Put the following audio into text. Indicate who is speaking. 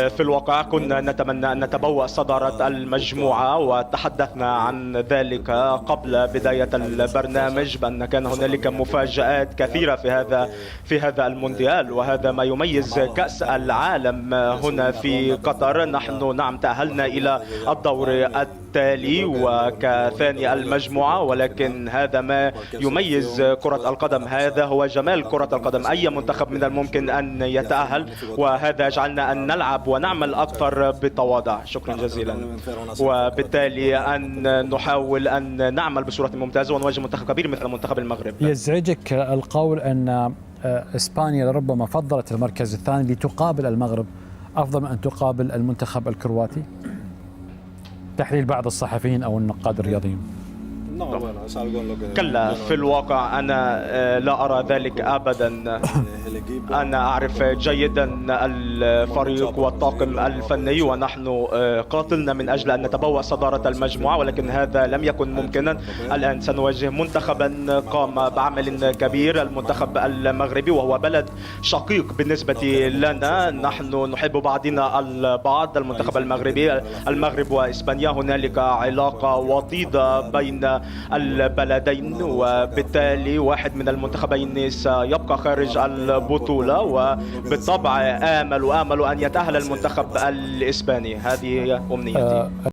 Speaker 1: في الواقع كنا نتمنى أن نتبوأ صدارة المجموعة، وتحدثنا عن ذلك قبل بداية البرنامج بأن كان هنالك مفاجآت كثيرة في هذا المونديال، وهذا ما يميز كأس العالم هنا في قطر. نحن نعم تأهلنا إلى الدور التالي وكثاني المجموعة، ولكن هذا ما يميز كرة القدم، هذا هو جمال كرة القدم. أي منتخب من الممكن أن يتأهل، وهذا يجعلنا أن نلعب ونعمل أكثر بتواضع. شكرا جزيلا. وبالتالي أن نحاول أن نعمل بصورة ممتازة ونواجه منتخب كبير مثل منتخب المغرب.
Speaker 2: يزعجك القول أن إسبانيا ربما فضلت المركز الثاني لتقابل المغرب أفضل من أن تقابل المنتخب الكرواتي؟ تحليل بعض الصحفيين أو النقاد الرياضيين.
Speaker 1: كلا، في الواقع أنا لا أرى ذلك أبدا. أنا أعرف جيدا الفريق والطاقم الفني، ونحن قاتلنا من أجل أن نتبوأ صدارة المجموعة، ولكن هذا لم يكن ممكنا. الآن سنواجه منتخبا قام بعمل كبير، المنتخب المغربي، وهو بلد شقيق بالنسبة لنا. نحن نحب بعضنا البعض. المنتخب المغربي، المغرب وإسبانيا، هنالك علاقة وطيدة بين البلدين، وبالتالي واحد من المنتخبين سيبقى خارج البطولة، وبالطبع آمل أن يتأهل المنتخب الإسباني. هذه هي أمنيتي.